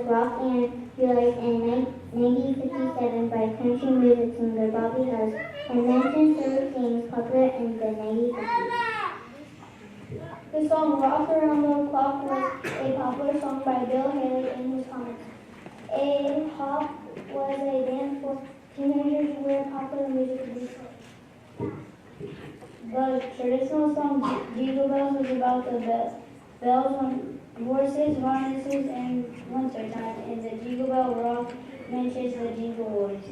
rock and realized in 1957 by country music singer Bobby Hus and mentioned several themes popular in the 1950s. The song Rock Around the Clock was a popular song by Bill Haley in his comics. A hop was a dance for teenagers where popular music could be played. The traditional song Jingle Bells was about the bells on horses, harnesses, and wintertime, and the Jingle Bell Rock mentions the jingle horse.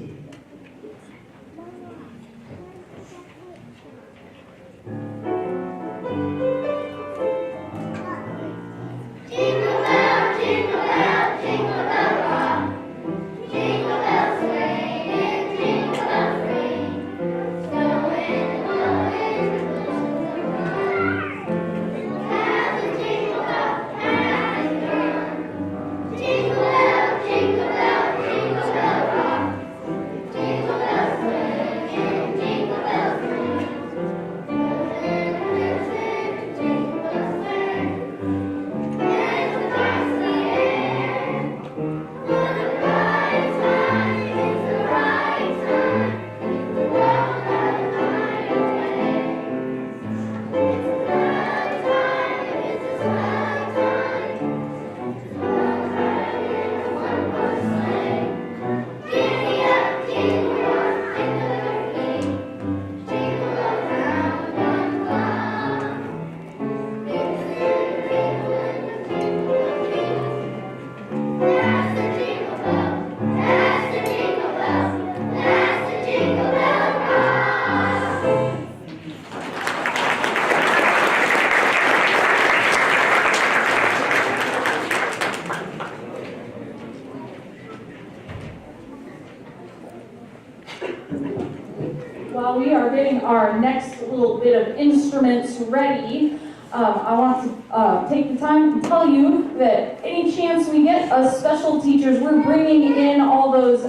While we are getting our next little bit of instruments ready, I want to take the time to tell you that any chance we get as special teachers, we're bringing in all those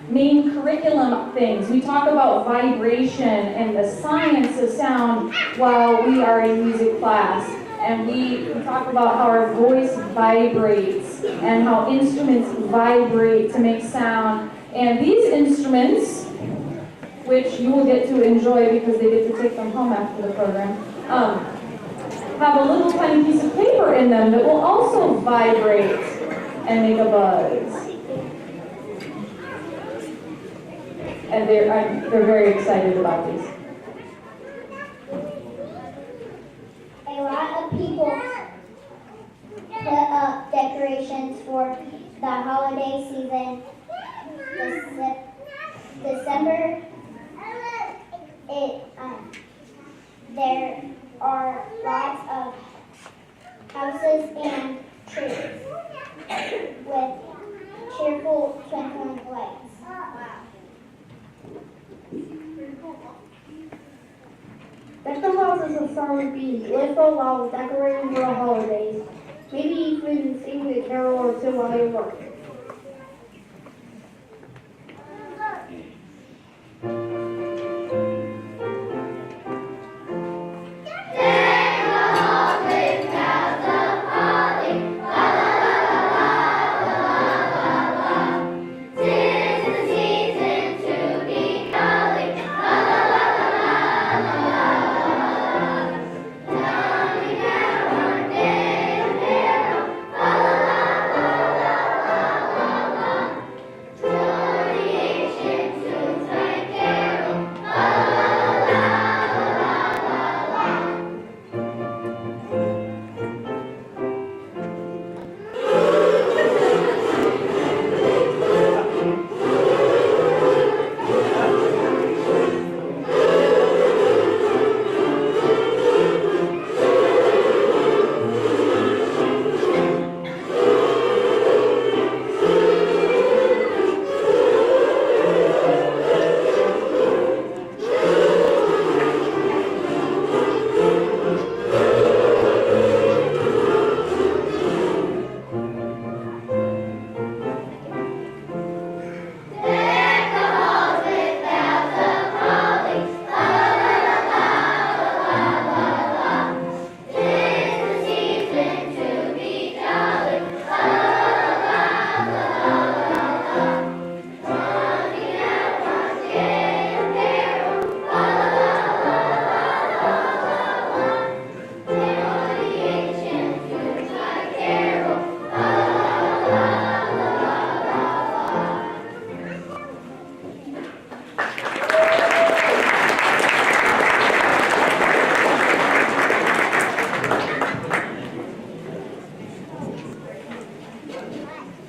main curriculum things. We talk about vibration and the science of sound while we are in music class. And we talk about how our voice vibrates and how instruments vibrate to make sound. And these instruments, which you will get to enjoy because they get to take them home after the program, have a little tiny piece of paper in them that will also vibrate and make a buzz. And they're very excited about these. A lot of people put up decorations for the holiday season. December, there are lots of houses and trees with cheerful twinkling lights. Deck the houses with summer bees, lift the loud, decorating for the holidays. Maybe even sing a carol or two while you work.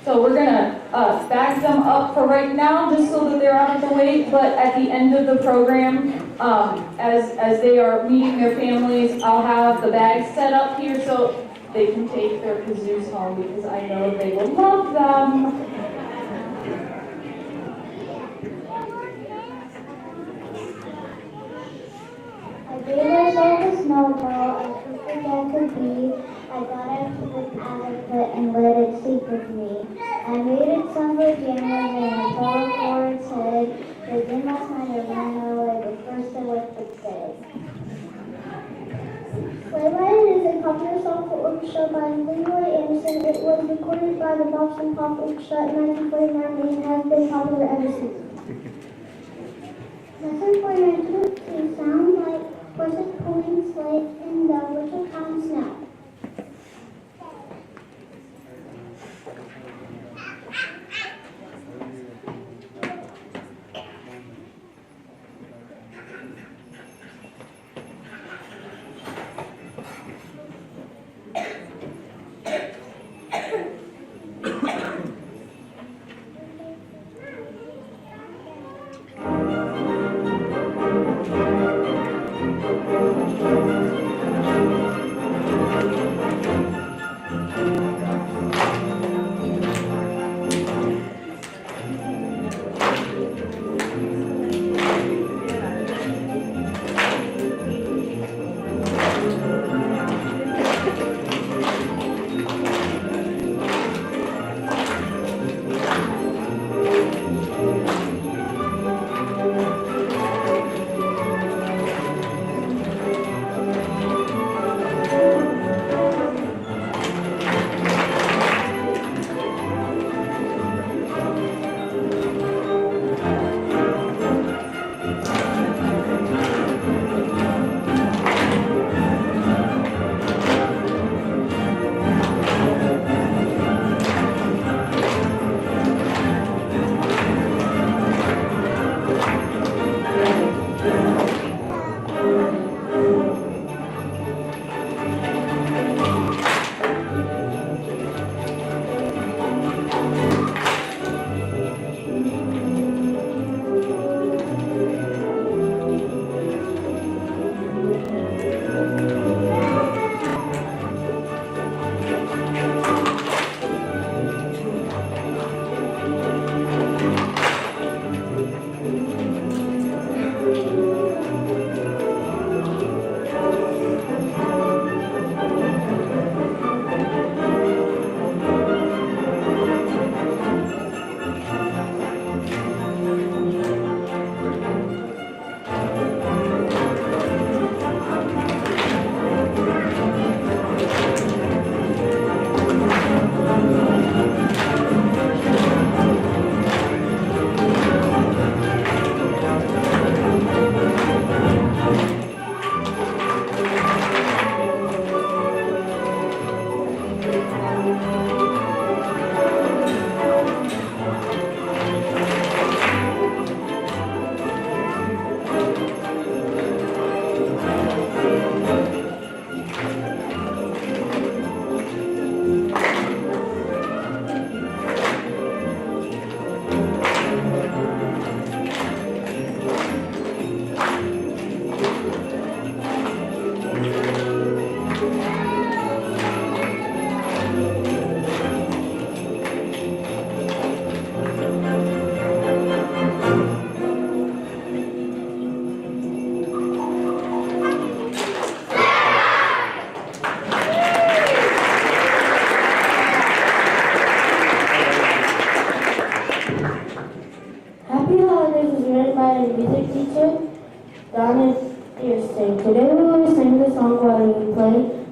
So we're gonna back them up for right now, just so that they're out of the way, but at the end of the program, as they are meeting their families, I'll have the bags set up here so they can take their kazoos home, because I know they will love them. I gave myself a snowball, I took it down to be, I got it to the attic and let it sleep with me. I made it some pajamas and I fell for its head, but then last night I ran away, but first I went to bed. Sleigh Ride is a popular song for orchestra by Leroy Anderson. It was recorded by the Boston Pop Orchestra in 1949 and has been popular ever since. Lesson for your to sound like horses pulling sleigh in the wintertime snow.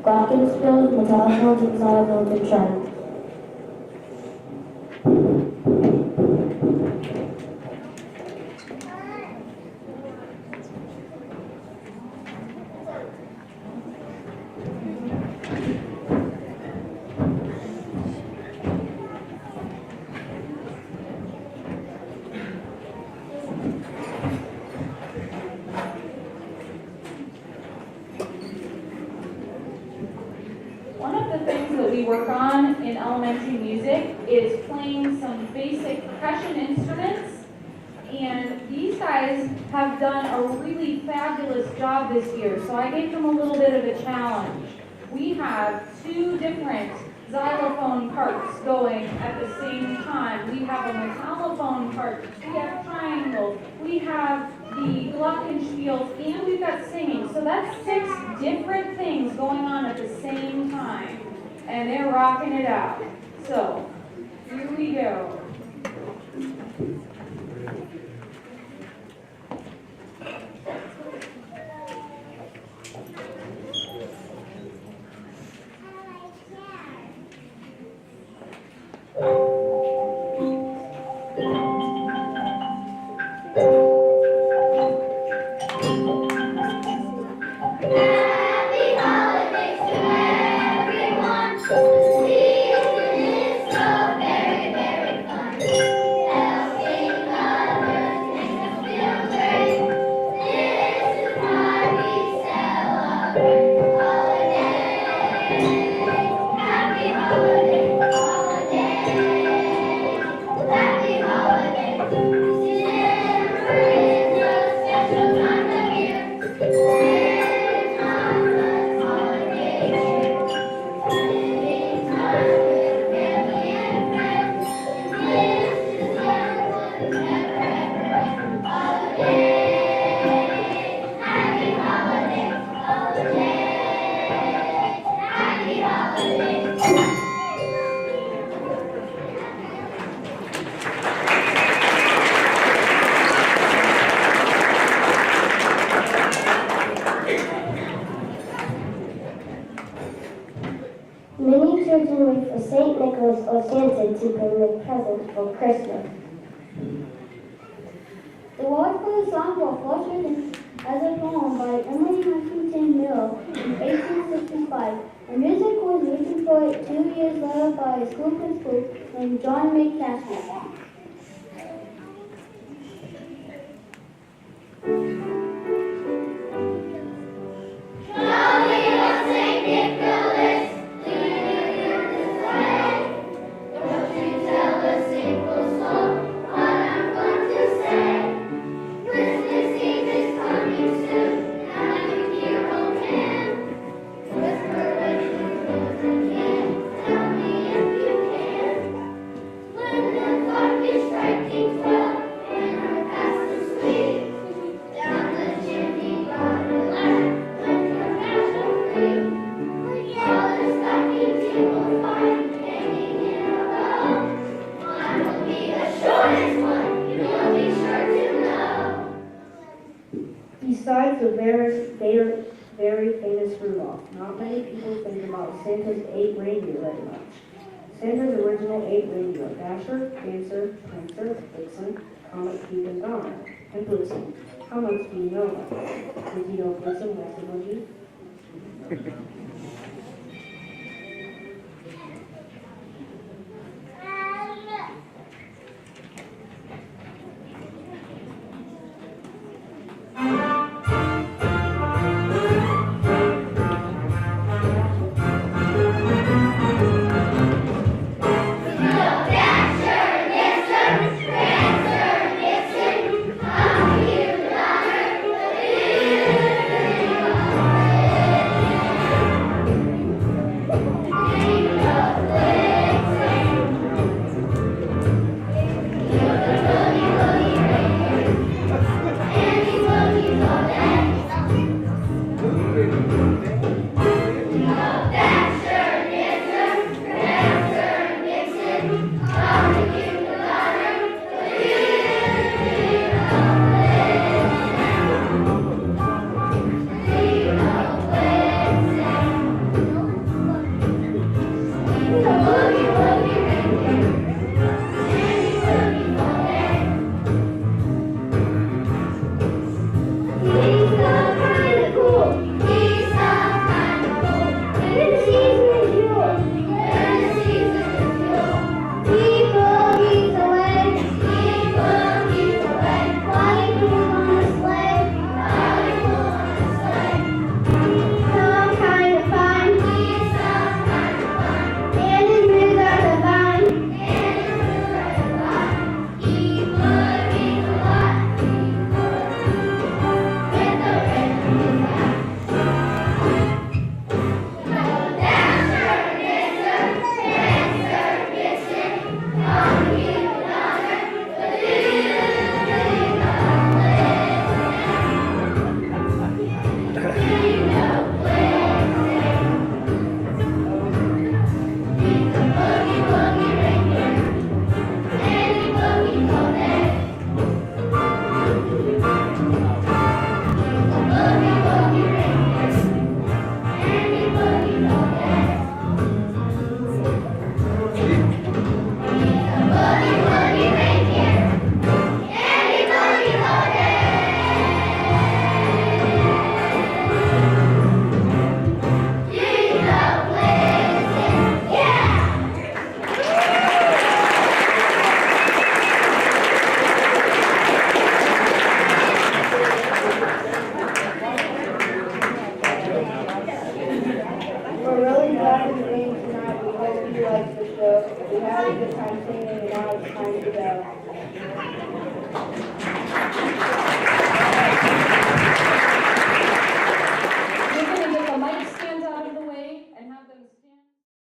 Glockenspiel, Metallhorns, and Xylophones and Chime. work on in elementary music is playing some basic percussion instruments. And these guys have done a really fabulous job this year, so I gave them a little bit of a challenge. We have 2 different xylophone parts going at the same time. We have a metallophone part, we have triangles, we have the glockenspiels, and we've got singing. So that's 6 different things going on at the same time. And they're rocking it out. So, here we go. Many children wait for St. Nicholas or Santa to bring the present for Christmas. The words for the song were first written as a poem by Emily Huntington Mill in 1865. The music was written for it 2 years later by a school principal named John McCaskey. Besides the very famous Rudolph, not many people think about Santa's 8 reindeer very much. Santa's original 8 reindeer: Dasher, Dancer, Prancer, Vixen, Comet, Cupid, and Donner, and Blitzen. How much do you know about them? Did you know Blitzen was the emoji? had a good time singing, and now it's time to go.